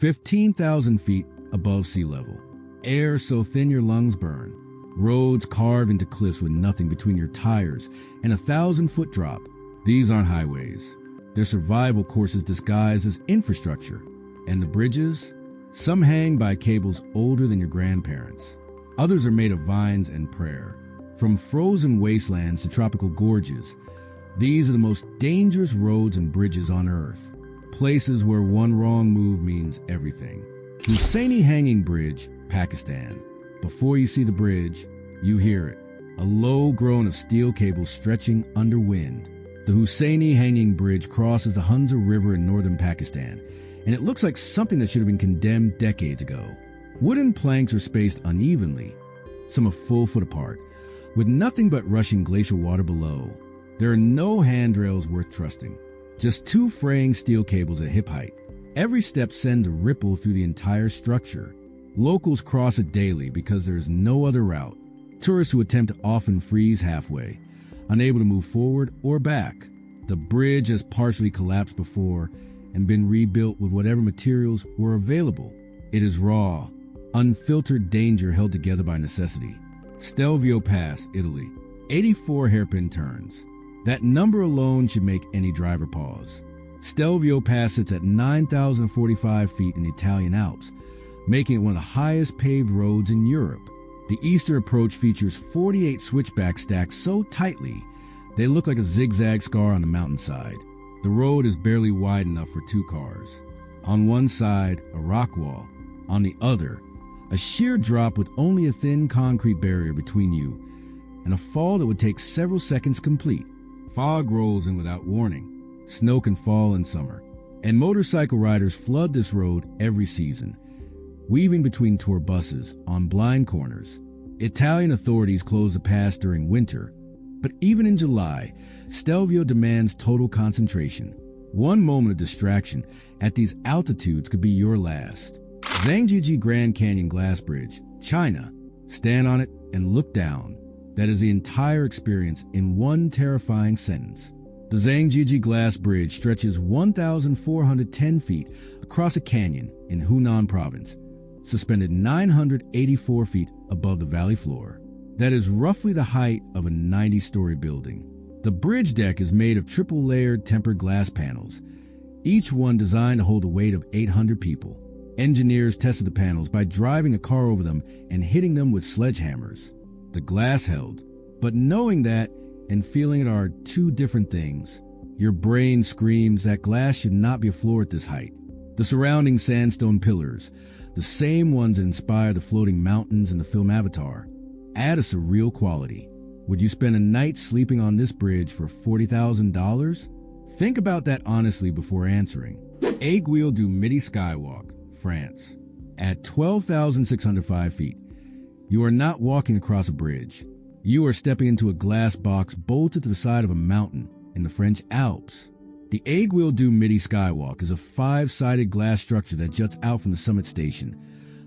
15,000 feet above sea level. Air so thin your lungs burn. Roads carved into cliffs with nothing between your tires and a 1,000-foot drop. These aren't highways. They're survival courses disguised as infrastructure. And the bridges? Some hang by cables older than your grandparents. Others are made of vines and prayer. From frozen wastelands to tropical gorges, these are the most dangerous roads and bridges on Earth. Places where one wrong move means everything. Hussaini Hanging Bridge, Pakistan. Before you see the bridge, you hear it. A low groan of steel cables stretching under wind. The Hussaini Hanging Bridge crosses the Hunza River in northern Pakistan, and it looks like something that should have been condemned decades ago. Wooden planks are spaced unevenly, some a full foot apart, with nothing but rushing glacial water below. There are no handrails worth trusting, just two fraying steel cables at hip height. Every step sends a ripple through the entire structure. Locals cross it daily because there is no other route. Tourists who attempt often freeze halfway, unable to move forward or back. The bridge has partially collapsed before and been rebuilt with whatever materials were available. It is raw, unfiltered danger held together by necessity. Stelvio Pass, Italy. 84 hairpin turns. That number alone should make any driver pause. Stelvio Pass sits at 9,045 feet in the Italian Alps, making it one of the highest paved roads in Europe. The eastern approach features 48 switchbacks stacked so tightly they look like a zigzag scar on the mountainside. The road is barely wide enough for two cars. On one side, a rock wall. On the other, a sheer drop with only a thin concrete barrier between you and a fall that would take several seconds to complete. Fog rolls in without warning. Snow can fall in summer, and motorcycle riders flood this road every season, weaving between tour buses on blind corners. Italian authorities close the pass during winter, but even in July, Stelvio demands total concentration. One moment of distraction at these altitudes could be your last. Zhangjiajie Grand Canyon Glass Bridge, China. Stand on it and look down. That is the entire experience in one terrifying sentence. The Zhangjiajie Glass Bridge stretches 1,410 feet across a canyon in Hunan Province, suspended 984 feet above the valley floor. That is roughly the height of a 90-story building. The bridge deck is made of triple-layered tempered glass panels, each one designed to hold a weight of 800 people. Engineers tested the panels by driving a car over them and hitting them with sledgehammers. The glass held, but knowing that and feeling it are two different things. Your brain screams that glass should not be a floor at this height. The surrounding sandstone pillars, the same ones that inspire the floating mountains in the film Avatar, add a surreal quality. Would you spend a night sleeping on this bridge for $40,000? Think about that honestly before answering. Aiguille du Midi skywalk, France. At 12,605 feet, you are not walking across a bridge. You are stepping into a glass box bolted to the side of a mountain in the French Alps. The Aiguille du Midi skywalk is a 5-sided glass structure that juts out from the summit station,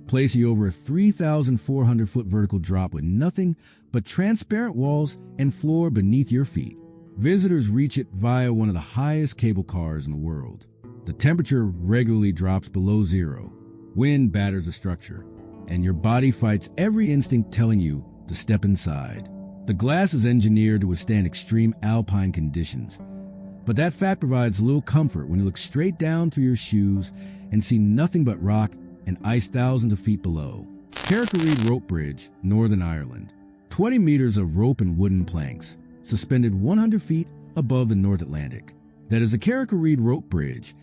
placing you over a 3,400-foot vertical drop with nothing but transparent walls and floor beneath your feet. Visitors reach it via one of the highest cable cars in the world. The temperature regularly drops below zero. Wind batters the structure, and your body fights every instinct telling you to step inside. The glass is engineered to withstand extreme alpine conditions, but that fact provides little comfort when you look straight down through your shoes and see nothing but rock and ice thousands of feet below. Carrick-a-Rede Rope Bridge, Northern Ireland. 20 meters of rope and wooden planks, suspended 100 feet above the North Atlantic. That is a Carrick-a-Rede Rope Bridge,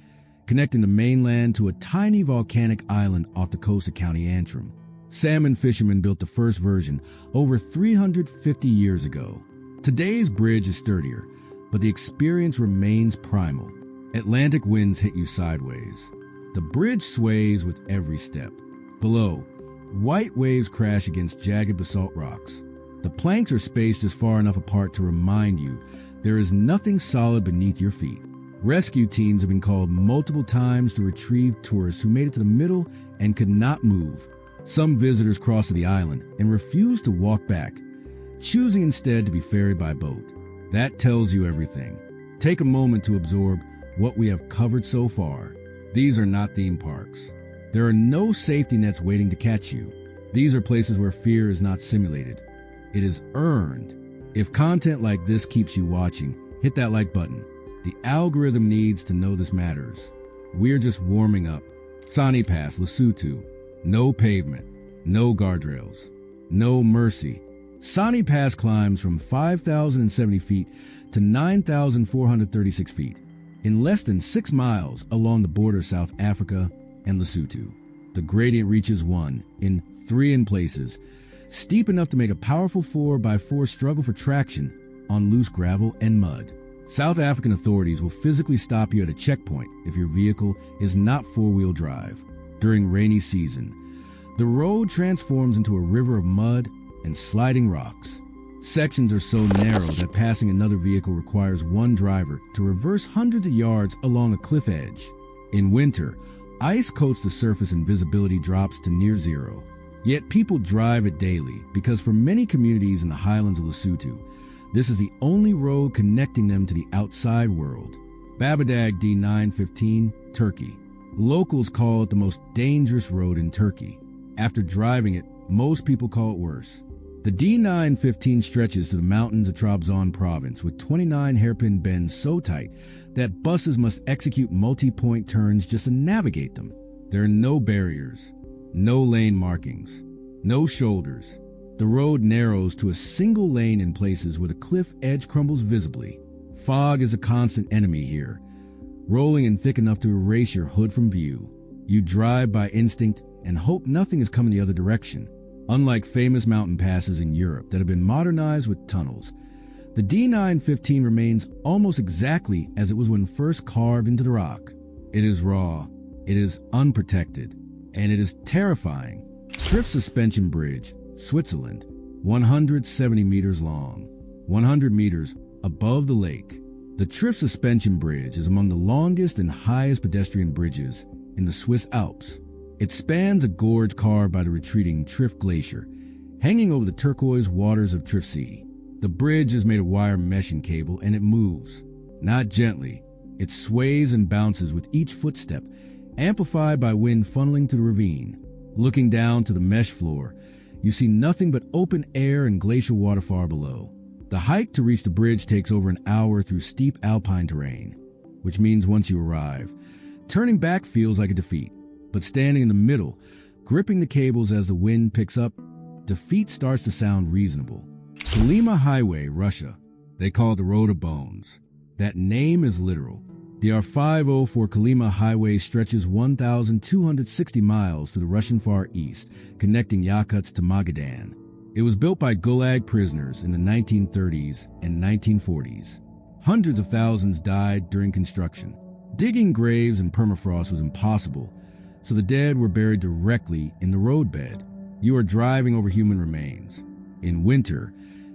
connecting the mainland to a tiny volcanic island off the coast of County Antrim. Salmon fishermen built the first version over 350 years ago. Today's bridge is sturdier, but the experience remains primal. Atlantic winds hit you sideways. The bridge sways with every step. Below, white waves crash against jagged basalt rocks. The planks are spaced just far enough apart to remind you there is nothing solid beneath your feet. Rescue teams have been called multiple times to retrieve tourists who made it to the middle and could not move. Some visitors cross to the island and refuse to walk back, choosing instead to be ferried by boat. That tells you everything. Take a moment to absorb what we have covered so far. These are not theme parks. There are no safety nets waiting to catch you. These are places where fear is not simulated. It is earned. If content like this keeps you watching, hit that like button. The algorithm needs to know this matters. We're just warming up. Sani Pass, Lesotho. No pavement. No guardrails. No mercy. Sani Pass climbs from 5,070 feet to 9,436 feet in less than 6 miles along the border of South Africa and Lesotho. The gradient reaches 1 in 3 in places, steep enough to make a powerful 4x4 struggle for traction on loose gravel and mud. South African authorities will physically stop you at a checkpoint if your vehicle is not 4-wheel drive. During rainy season, the road transforms into a river of mud and sliding rocks. Sections are so narrow that passing another vehicle requires one driver to reverse hundreds of yards along a cliff edge. In winter, ice coats the surface and visibility drops to near zero. Yet people drive it daily because for many communities in the highlands of Lesotho, this is the only road connecting them to the outside world. Babadag D915, Turkey. Locals call it the most dangerous road in Turkey. After driving it, most people call it worse. The D915 stretches to the mountains of Trabzon province with 29 hairpin bends so tight that buses must execute multi-point turns just to navigate them. There are no barriers, no lane markings, no shoulders. The road narrows to a single lane in places where the cliff edge crumbles visibly. Fog is a constant enemy here, rolling in thick enough to erase your hood from view. You drive by instinct and hope nothing is coming the other direction. Unlike famous mountain passes in Europe that have been modernized with tunnels, the D915 remains almost exactly as it was when first carved into the rock. It is raw, it is unprotected, and it is terrifying. Trift Suspension Bridge, Switzerland, 170 meters long, 100 meters above the lake. The Trift Suspension Bridge is among the longest and highest pedestrian bridges in the Swiss Alps. It spans a gorge carved by the retreating Trift Glacier, hanging over the turquoise waters of Trift Sea. The bridge is made of wire mesh and cable, and it moves. Not gently, it sways and bounces with each footstep, amplified by wind funneling through the ravine. Looking down to the mesh floor, you see nothing but open air and glacial water far below. The hike to reach the bridge takes over an hour through steep alpine terrain, which means once you arrive, turning back feels like a defeat. But standing in the middle, gripping the cables as the wind picks up, defeat starts to sound reasonable. Kolyma Highway, Russia. They call it the Road of Bones. That name is literal. The R504 Kolyma Highway stretches 1,260 miles to the Russian Far East, connecting Yakutsk to Magadan. It was built by Gulag prisoners in the 1930s and 1940s. Hundreds of thousands died during construction. Digging graves in permafrost was impossible, so the dead were buried directly in the roadbed. You are driving over human remains. In winter,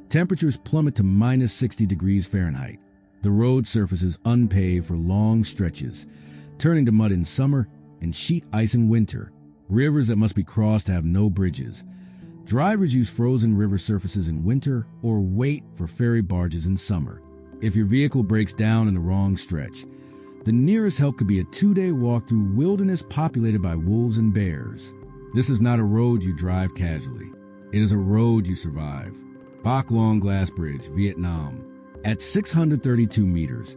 temperatures plummet to minus 60 degrees Fahrenheit. The road surface is unpaved for long stretches, turning to mud in summer and sheet ice in winter. Rivers that must be crossed have no bridges. Drivers use frozen river surfaces in winter or wait for ferry barges in summer. If your vehicle breaks down in the wrong stretch, the nearest help could be a 2-day walk through wilderness populated by wolves and bears. This is not a road you drive casually. It is a road you survive. Bach Long Glass Bridge, Vietnam. At 632 meters,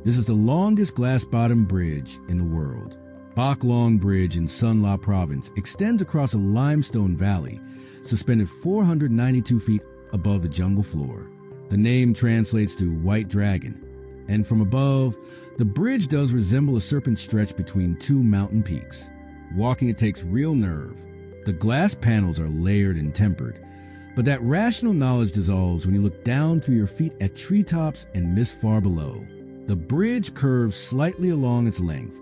this is the longest glass-bottom bridge in the world. Bach Long Bridge in Son La Province extends across a limestone valley, suspended 492 feet above the jungle floor. The name translates to White Dragon, and from above, the bridge does resemble a serpent stretch between 2 mountain peaks. Walking it takes real nerve. The glass panels are layered and tempered, but that rational knowledge dissolves when you look down through your feet at treetops and mist far below. The bridge curves slightly along its length,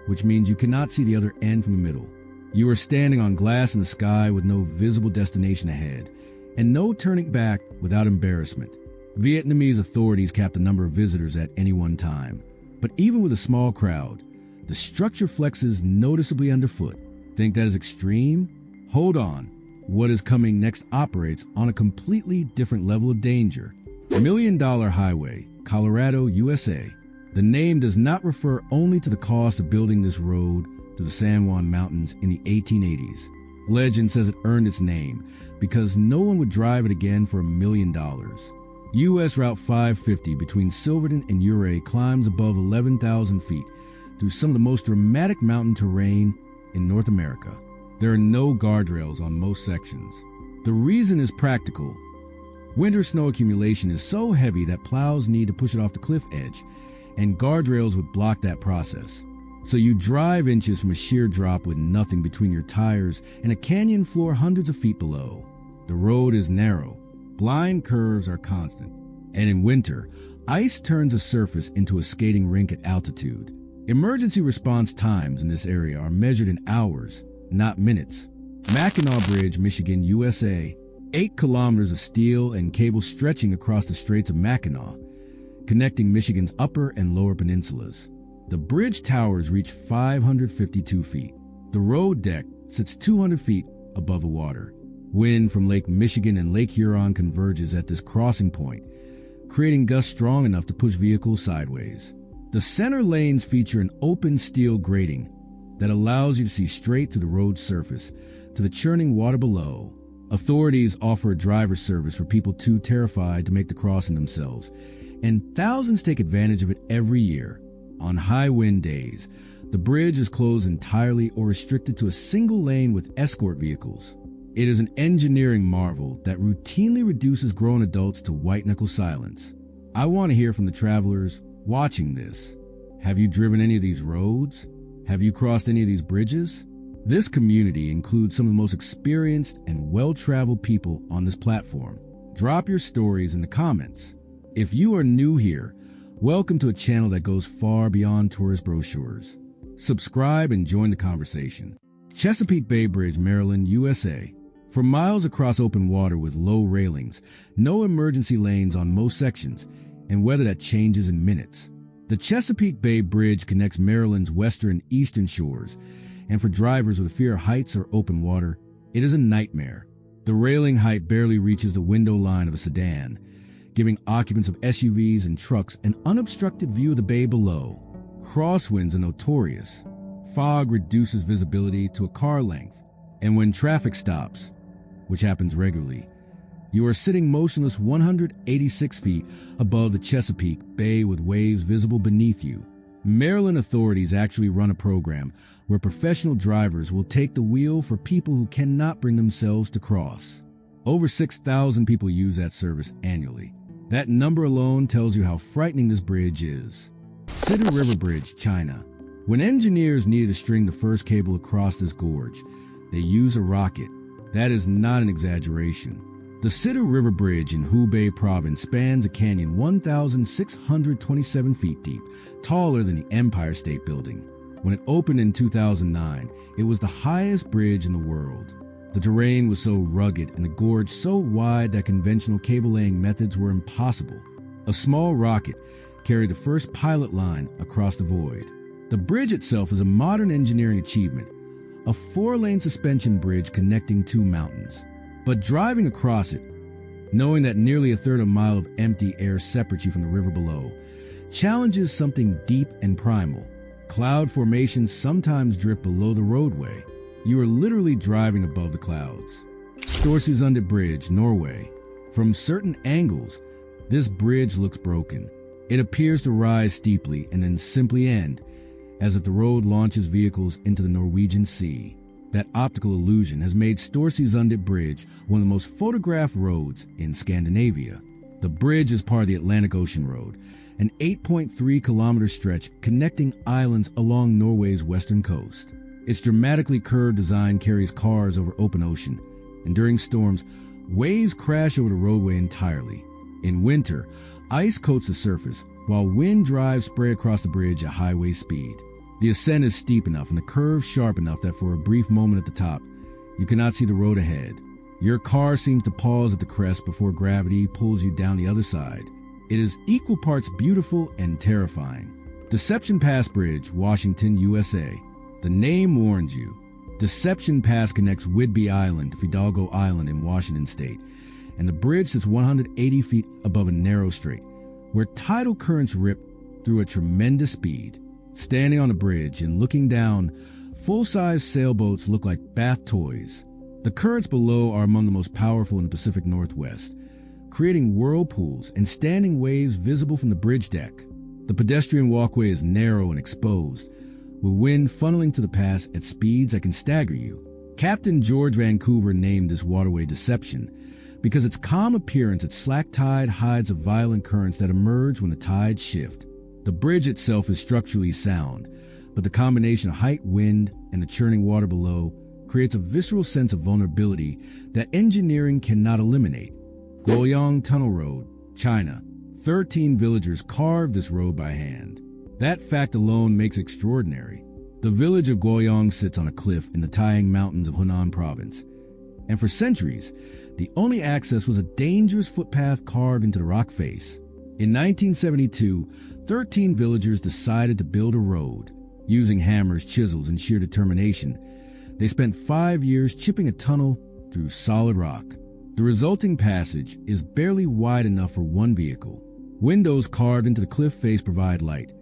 which means you cannot see the other end from the middle. You are standing on glass in the sky with no visible destination ahead, and no turning back without embarrassment. Vietnamese authorities cap the number of visitors at any one time, but even with a small crowd, the structure flexes noticeably underfoot. Think that is extreme? Hold on. What is coming next operates on a completely different level of danger. $1 Million Highway, Colorado, USA. The name does not refer only to the cost of building this road, to the San Juan Mountains in the 1880s. Legend says it earned its name because no one would drive it again for $1 million. U.S. Route 550 between Silverton and Ouray climbs above 11,000 feet through some of the most dramatic mountain terrain in North America. There are no guardrails on most sections. The reason is practical. Winter snow accumulation is so heavy that plows need to push it off the cliff edge, and guardrails would block that process. So you drive inches from a sheer drop with nothing between your tires and a canyon floor hundreds of feet below. The road is narrow. Blind curves are constant. And in winter, ice turns a surface into a skating rink at altitude. Emergency response times in this area are measured in hours, not minutes. Mackinac Bridge, Michigan, USA. 8 kilometers of steel and cable stretching across the Straits of Mackinac, connecting Michigan's upper and lower peninsulas. The bridge towers reach 552 feet. The road deck sits 200 feet above the water. Wind from Lake Michigan and Lake Huron converges at this crossing point, creating gusts strong enough to push vehicles sideways. The center lanes feature an open steel grating that allows you to see straight through the road surface to the churning water below. Authorities offer a driver service for people too terrified to make the crossing themselves, and thousands take advantage of it every year. On high wind days, the bridge is closed entirely or restricted to a single lane with escort vehicles. It is an engineering marvel that routinely reduces grown adults to white-knuckle silence. I want to hear from the travelers watching this. Have you driven any of these roads? Have you crossed any of these bridges? This community includes some of the most experienced and well-traveled people on this platform. Drop your stories in the comments. If you are new here, welcome to a channel that goes far beyond tourist brochures. Subscribe and join the conversation. Chesapeake Bay Bridge, Maryland, USA. For miles across open water with low railings, no emergency lanes on most sections, and weather that changes in minutes. The Chesapeake Bay Bridge connects Maryland's western and eastern shores, and for drivers with fear of heights or open water, it is a nightmare. The railing height barely reaches the window line of a sedan, giving occupants of SUVs and trucks an unobstructed view of the bay below. Crosswinds are notorious. Fog reduces visibility to a car length, and when traffic stops, which happens regularly, you are sitting motionless 186 feet above the Chesapeake Bay with waves visible beneath you. Maryland authorities actually run a program where professional drivers will take the wheel for people who cannot bring themselves to cross. Over 6,000 people use that service annually. That number alone tells you how frightening this bridge is. Sidu River Bridge, China. When engineers needed to string the first cable across this gorge, they used a rocket. That is not an exaggeration. The Sidu River Bridge in Hubei province spans a canyon 1,627 feet deep, taller than the Empire State Building. When it opened in 2009, it was the highest bridge in the world. The terrain was so rugged and the gorge so wide that conventional cable-laying methods were impossible. A small rocket carried the first pilot line across the void. The bridge itself is a modern engineering achievement, a 4-lane suspension bridge connecting 2 mountains. But driving across it, knowing that nearly a third of a mile of empty air separates you from the river below, challenges something deep and primal. Cloud formations sometimes drift below the roadway. You are literally driving above the clouds. Storseisundet Bridge, Norway. From certain angles, this bridge looks broken. It appears to rise steeply and then simply end, as if the road launches vehicles into the Norwegian Sea. That optical illusion has made Storseisundet Bridge one of the most photographed roads in Scandinavia. The bridge is part of the Atlantic Ocean Road, an 8.3-kilometer stretch connecting islands along Norway's western coast. Its dramatically curved design carries cars over open ocean, and during storms, waves crash over the roadway entirely. In winter, ice coats the surface, while wind drives spray across the bridge at highway speed. The ascent is steep enough and the curve sharp enough that for a brief moment at the top, you cannot see the road ahead. Your car seems to pause at the crest before gravity pulls you down the other side. It is equal parts beautiful and terrifying. Deception Pass Bridge, Washington, USA. The name warns you. Deception Pass connects Whidbey Island to Fidalgo Island in Washington state, and the bridge sits 180 feet above a narrow strait, where tidal currents rip through at tremendous speed. Standing on the bridge and looking down, Full-size sailboats look like bath toys. The currents below are among the most powerful in the Pacific Northwest, creating whirlpools and standing waves visible from the bridge deck. The pedestrian walkway is narrow and exposed, with wind funneling to the pass at speeds that can stagger you. Captain George Vancouver named this waterway Deception because its calm appearance at slack tide hides the violent currents that emerge when the tides shift. The bridge itself is structurally sound, but the combination of height, wind, and the churning water below creates a visceral sense of vulnerability that engineering cannot eliminate. Guoliang Tunnel Road, China. 13 villagers carved this road by hand. That fact alone makes it extraordinary. The village of Guoliang sits on a cliff in the Taiyang Mountains of Hunan Province, and for centuries, the only access was a dangerous footpath carved into the rock face. In 1972, 13 villagers decided to build a road. Using hammers, chisels, and sheer determination, they spent 5 years chipping a tunnel through solid rock. The resulting passage is barely wide enough for one vehicle. Windows carved into the cliff face provide light,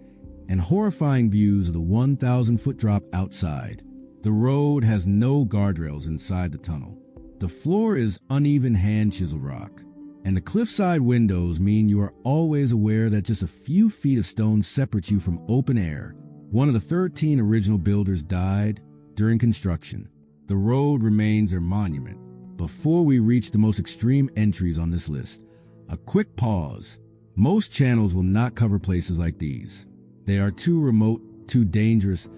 and horrifying views of the 1,000-foot drop outside. The road has no guardrails inside the tunnel. The floor is uneven hand-chiseled rock, and the cliffside windows mean you are always aware that just a few feet of stone separate you from open air. One of the 13 original builders died during construction. The road remains their monument. Before we reach the most extreme entries on this list, a quick pause. Most channels will not cover places like these. They are too remote, too dangerous,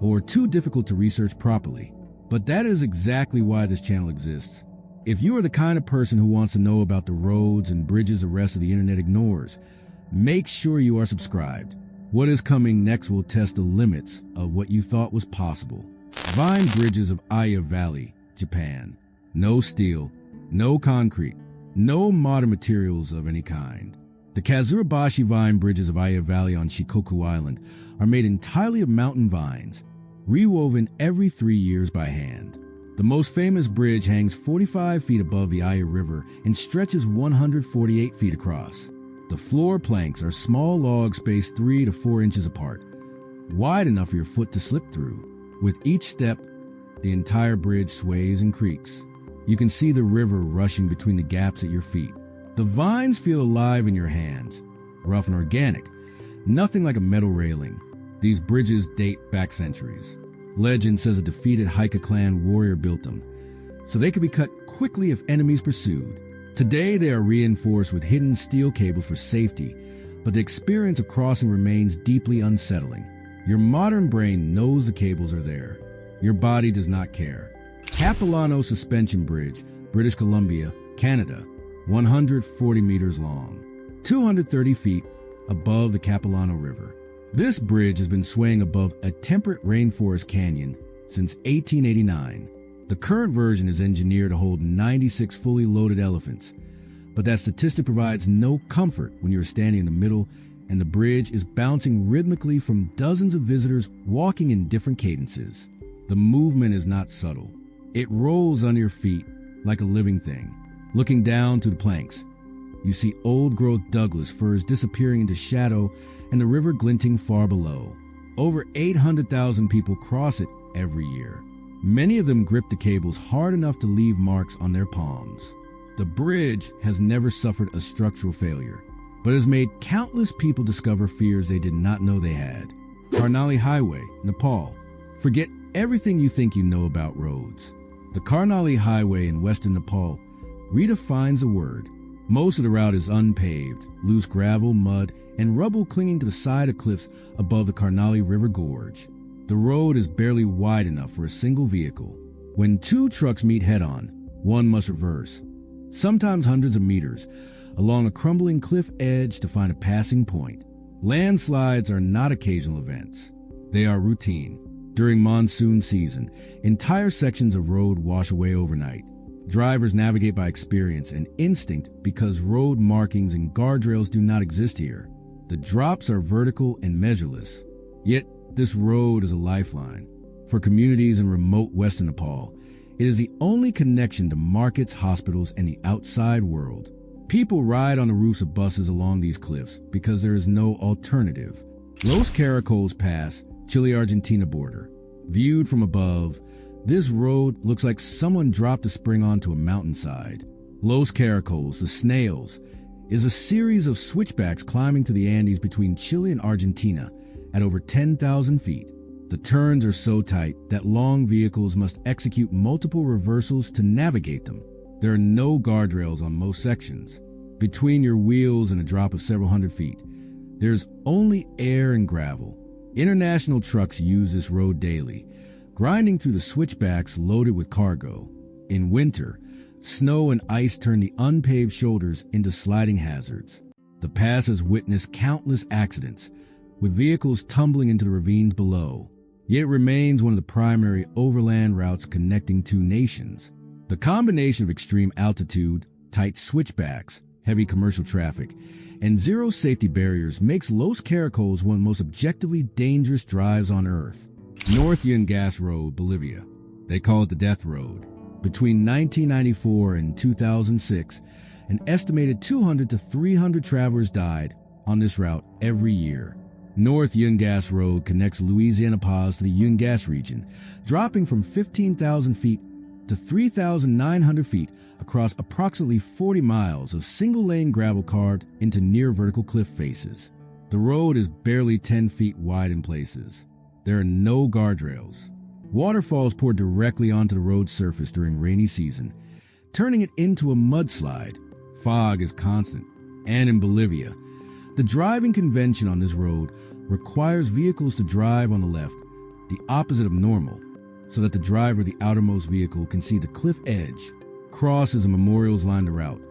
or too difficult to research properly. But that is exactly why this channel exists. If you are the kind of person who wants to know about the roads and bridges the rest of the internet ignores, make sure you are subscribed. What is coming next will test the limits of what you thought was possible. Vine bridges of Iya Valley, Japan. No steel, no concrete, no modern materials of any kind. The Kazurabashi vine bridges of Iya Valley on Shikoku Island are made entirely of mountain vines, rewoven every 3 years by hand. The most famous bridge hangs 45 feet above the Iya River and stretches 148 feet across. The floor planks are small logs spaced 3 to 4 inches apart, wide enough for your foot to slip through. With each step, the entire bridge sways and creaks. You can see the river rushing between the gaps at your feet. The vines feel alive in your hands, rough and organic, nothing like a metal railing. These bridges date back centuries. Legend says a defeated Haika clan warrior built them, so they could be cut quickly if enemies pursued. Today they are reinforced with hidden steel cables for safety, but the experience of crossing remains deeply unsettling. Your modern brain knows the cables are there. Your body does not care. Capilano Suspension Bridge, British Columbia, Canada, 140 meters long, 230 feet above the Capilano River. This bridge has been swaying above a temperate rainforest canyon since 1889. The current version is engineered to hold 96 fully loaded elephants, but that statistic provides no comfort when you're standing in the middle and the bridge is bouncing rhythmically from dozens of visitors walking in different cadences. The movement is not subtle. It rolls under your feet like a living thing. Looking down through the planks, you see old-growth Douglas firs disappearing into shadow and the river glinting far below. Over 800,000 people cross it every year. Many of them grip the cables hard enough to leave marks on their palms. The bridge has never suffered a structural failure, but has made countless people discover fears they did not know they had. Karnali Highway, Nepal. Forget everything you think you know about roads. The Karnali Highway in western Nepal redefines the word. Most of the route is unpaved, loose gravel, mud, and rubble clinging to the side of cliffs above the Karnali River Gorge. The road is barely wide enough for a single vehicle. When two trucks meet head-on, one must reverse, sometimes hundreds of meters, along a crumbling cliff edge to find a passing point. Landslides are not occasional events. They are routine. During monsoon season, entire sections of road wash away overnight. Drivers navigate by experience and instinct because road markings and guardrails do not exist here. The drops are vertical and measureless. Yet, this road is a lifeline. For communities in remote western Nepal, it is the only connection to markets, hospitals, and the outside world. People ride on the roofs of buses along these cliffs because there is no alternative. Los Caracoles Pass, Chile-Argentina border. Viewed from above, this road looks like someone dropped a spring onto a mountainside. Los Caracoles, the snails, is a series of switchbacks climbing to the Andes between Chile and Argentina at over 10,000 feet. The turns are so tight that long vehicles must execute multiple reversals to navigate them. There are no guardrails on most sections. Between your wheels and a drop of several hundred feet, there's only air and gravel. International trucks use this road daily, grinding through the switchbacks loaded with cargo. In winter, snow and ice turn the unpaved shoulders into sliding hazards. The pass has witnessed countless accidents, with vehicles tumbling into the ravines below. Yet it remains one of the primary overland routes connecting two nations. The combination of extreme altitude, tight switchbacks, heavy commercial traffic, and zero safety barriers makes Los Caracoles one of the most objectively dangerous drives on Earth. North Yungas Road, Bolivia. They call it the Death Road. Between 1994 and 2006, an estimated 200 to 300 travelers died on this route every year. North Yungas Road connects Louisiana Pass to the Yungas region, dropping from 15,000 feet to 3,900 feet across approximately 40 miles of single-lane gravel carved into near-vertical cliff faces. The road is barely 10 feet wide in places. There are no guardrails. Waterfalls pour directly onto the road surface during rainy season, turning it into a mudslide. Fog is constant. And in Bolivia, the driving convention on this road requires vehicles to drive on the left, the opposite of normal, so that the driver of the outermost vehicle can see the cliff edge. Crosses and memorials line the route,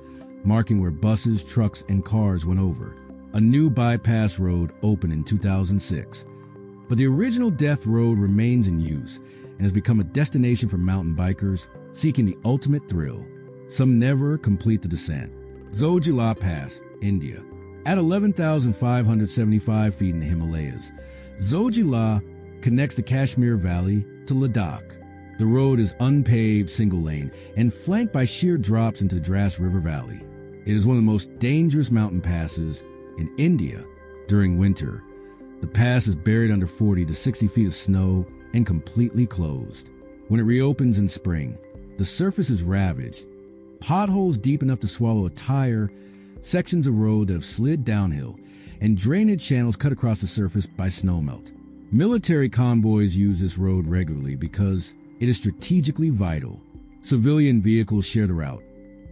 marking where buses, trucks, and cars went over. A new bypass road opened in 2006, but the original Death Road remains in use and has become a destination for mountain bikers seeking the ultimate thrill. Some never complete the descent. Zojila Pass, India. At 11,575 feet in the Himalayas, Zojila connects the Kashmir Valley to Ladakh. The road is unpaved, single-lane, and flanked by sheer drops into the Dras River Valley. It is one of the most dangerous mountain passes in India. During winter, the pass is buried under 40 to 60 feet of snow and completely closed. When it reopens in spring, the surface is ravaged. Potholes deep enough to swallow a tire, sections of road that have slid downhill, and drainage channels cut across the surface by snowmelt. Military convoys use this road regularly because it is strategically vital. Civilian vehicles share the route,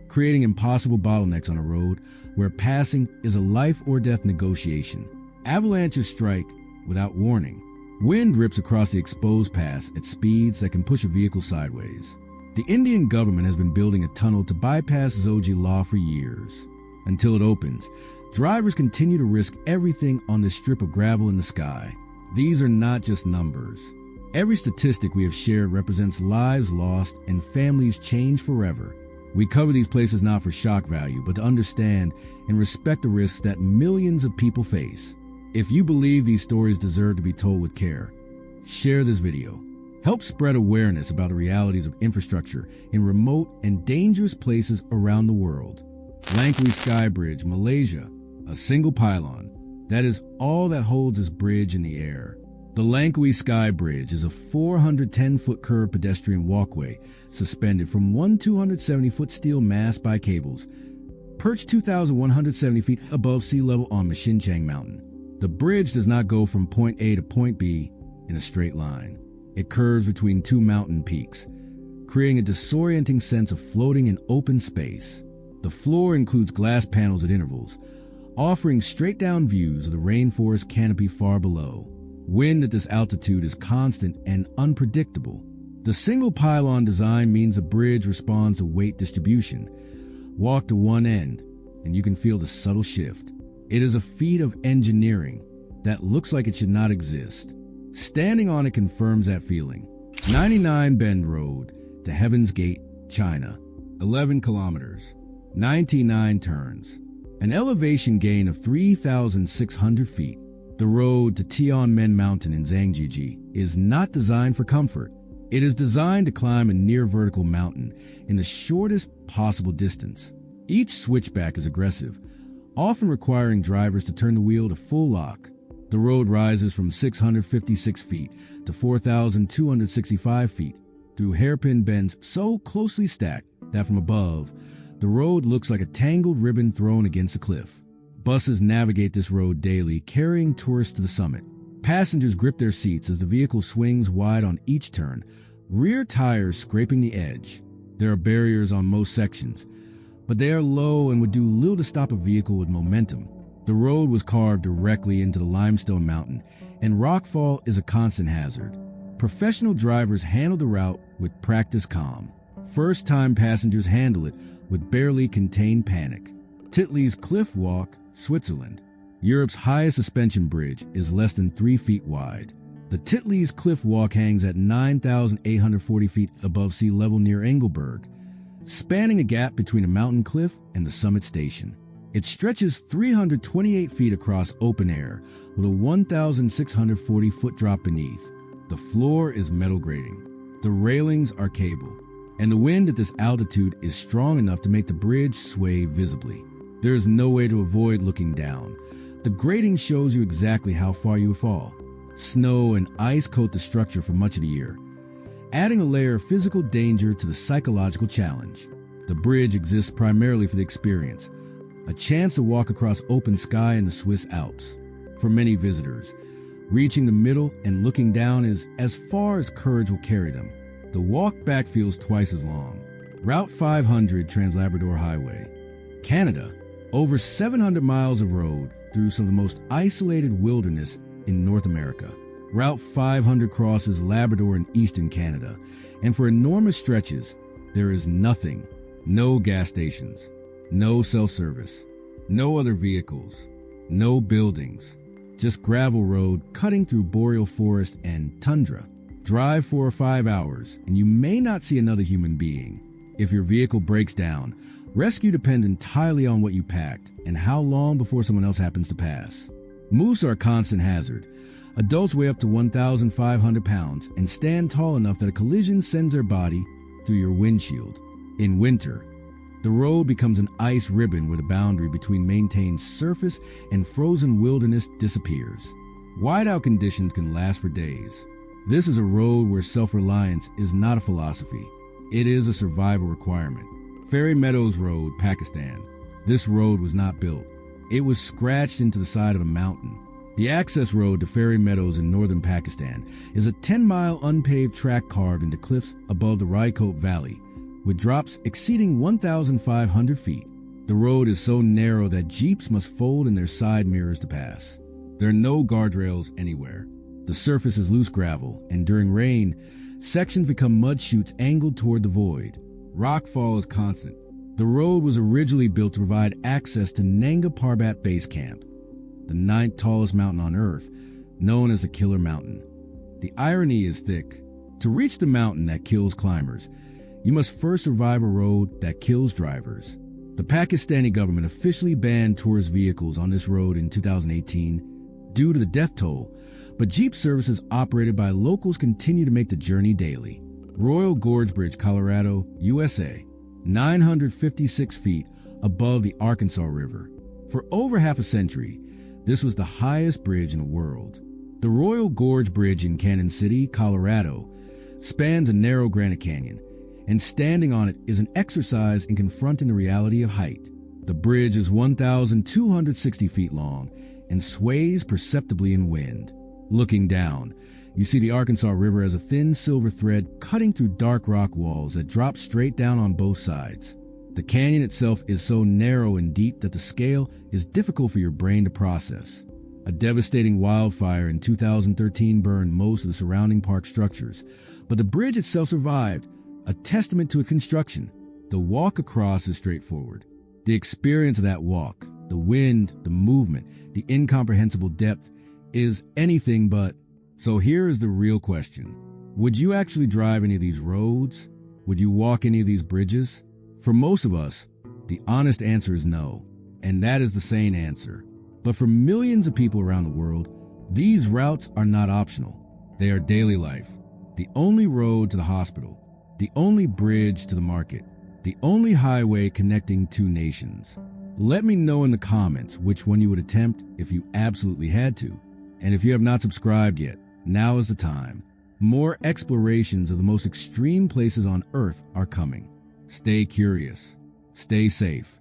creating impossible bottlenecks on a road where passing is a life or death negotiation. Avalanches strike without warning. Wind rips across the exposed pass at speeds that can push a vehicle sideways. The Indian government has been building a tunnel to bypass Zojila for years. Until it opens, drivers continue to risk everything on this strip of gravel in the sky. These are not just numbers. Every statistic we have shared represents lives lost and families changed forever. We cover these places not for shock value, but to understand and respect the risks that millions of people face. If you believe these stories deserve to be told with care, share this video. Help spread awareness about the realities of infrastructure in remote and dangerous places around the world. Langkawi Sky Bridge, Malaysia, a single pylon. That is all that holds this bridge in the air. The Langkawi Sky Bridge is a 410-foot curved pedestrian walkway suspended from one 270-foot steel mast by cables, perched 2,170 feet above sea level on Mashinchang Mountain. The bridge does not go from point A to point B in a straight line. It curves between two mountain peaks, creating a disorienting sense of floating in open space. The floor includes glass panels at intervals, offering straight-down views of the rainforest canopy far below. Wind at this altitude is constant and unpredictable. The single pylon design means the bridge responds to weight distribution. Walk to one end, and you can feel the subtle shift. It is a feat of engineering that looks like it should not exist. Standing on it confirms that feeling. 99 Bend Road to Heaven's Gate, China. 11 kilometers, 99 turns. An elevation gain of 3,600 feet. The road to Tianmen Mountain in Zhangjiajie is not designed for comfort. It is designed to climb a near-vertical mountain in the shortest possible distance. Each switchback is aggressive, often requiring drivers to turn the wheel to full lock. The road rises from 656 feet to 4,265 feet through hairpin bends so closely stacked that from above, the road looks like a tangled ribbon thrown against a cliff. Buses navigate this road daily, carrying tourists to the summit. Passengers grip their seats as the vehicle swings wide on each turn, rear tires scraping the edge. There are barriers on most sections, but they are low and would do little to stop a vehicle with momentum. The road was carved directly into the limestone mountain, and rockfall is a constant hazard. Professional drivers handle the route with practiced calm. First-time passengers handle it with barely contained panic. Titlis Cliff Walk, Switzerland. Europe's highest suspension bridge is less than 3 feet wide. The Titlis Cliff Walk hangs at 9,840 feet above sea level near Engelberg, spanning a gap between a mountain cliff and the summit station. It stretches 328 feet across open air with a 1,640-foot drop beneath. The floor is metal grating. The railings are cable, and the wind at this altitude is strong enough to make the bridge sway visibly. There is no way to avoid looking down. The grating shows you exactly how far you would fall. Snow and ice coat the structure for much of the year, adding a layer of physical danger to the psychological challenge. The bridge exists primarily for the experience, a chance to walk across open sky in the Swiss Alps. For many visitors, reaching the middle and looking down is as far as courage will carry them. The walk back feels twice as long. Route 500 Trans-Labrador Highway. Canada. Over 700 miles of road through some of the most isolated wilderness in North America. Route 500 crosses Labrador in eastern Canada, and for enormous stretches, there is nothing. No gas stations, no self-service, no other vehicles, no buildings, just gravel road cutting through boreal forest and tundra. Drive 4 or 5 hours, and you may not see another human being. If your vehicle breaks down, rescue depends entirely on what you packed and how long before someone else happens to pass. Moose are a constant hazard. Adults weigh up to 1,500 pounds and stand tall enough that a collision sends their body through your windshield. In winter, the road becomes an ice ribbon where the boundary between maintained surface and frozen wilderness disappears. Whiteout conditions can last for days. This is a road where self-reliance is not a philosophy. It is a survival requirement. Fairy Meadows Road, Pakistan. This road was not built. It was scratched into the side of a mountain. The access road to Fairy Meadows in northern Pakistan is a 10-mile unpaved track carved into cliffs above the Raikot Valley, with drops exceeding 1,500 feet. The road is so narrow that jeeps must fold in their side mirrors to pass. There are no guardrails anywhere. The surface is loose gravel, and during rain, sections become mud chutes angled toward the void. Rockfall is constant. The road was originally built to provide access to Nanga Parbat Base Camp, the 9th tallest mountain on Earth, known as the Killer Mountain. The irony is thick. To reach the mountain that kills climbers, you must first survive a road that kills drivers. The Pakistani government officially banned tourist vehicles on this road in 2018 due to the death toll, but Jeep services operated by locals continue to make the journey daily. Royal Gorge Bridge, Colorado, USA, 956 feet above the Arkansas River. For over half a century, this was the highest bridge in the world. The Royal Gorge Bridge in Canyon City, Colorado, spans a narrow granite canyon, and standing on it is an exercise in confronting the reality of height. The bridge is 1,260 feet long and sways perceptibly in wind. Looking down, you see the Arkansas River as a thin silver thread cutting through dark rock walls that drop straight down on both sides. The canyon itself is so narrow and deep that the scale is difficult for your brain to process. A devastating wildfire in 2013 burned most of the surrounding park structures, but the bridge itself survived, a testament to its construction. The walk across is straightforward. The experience of that walk, the wind, the movement, the incomprehensible depth, is anything but. So here is the real question. Would you actually drive any of these roads? Would you walk any of these bridges? For most of us, the honest answer is no, and that is the sane answer. But for millions of people around the world, these routes are not optional. They are daily life. The only road to the hospital, the only bridge to the market, the only highway connecting two nations. Let me know in the comments which one you would attempt if you absolutely had to. And if you have not subscribed yet, now is the time. More explorations of the most extreme places on Earth are coming. Stay curious, stay safe,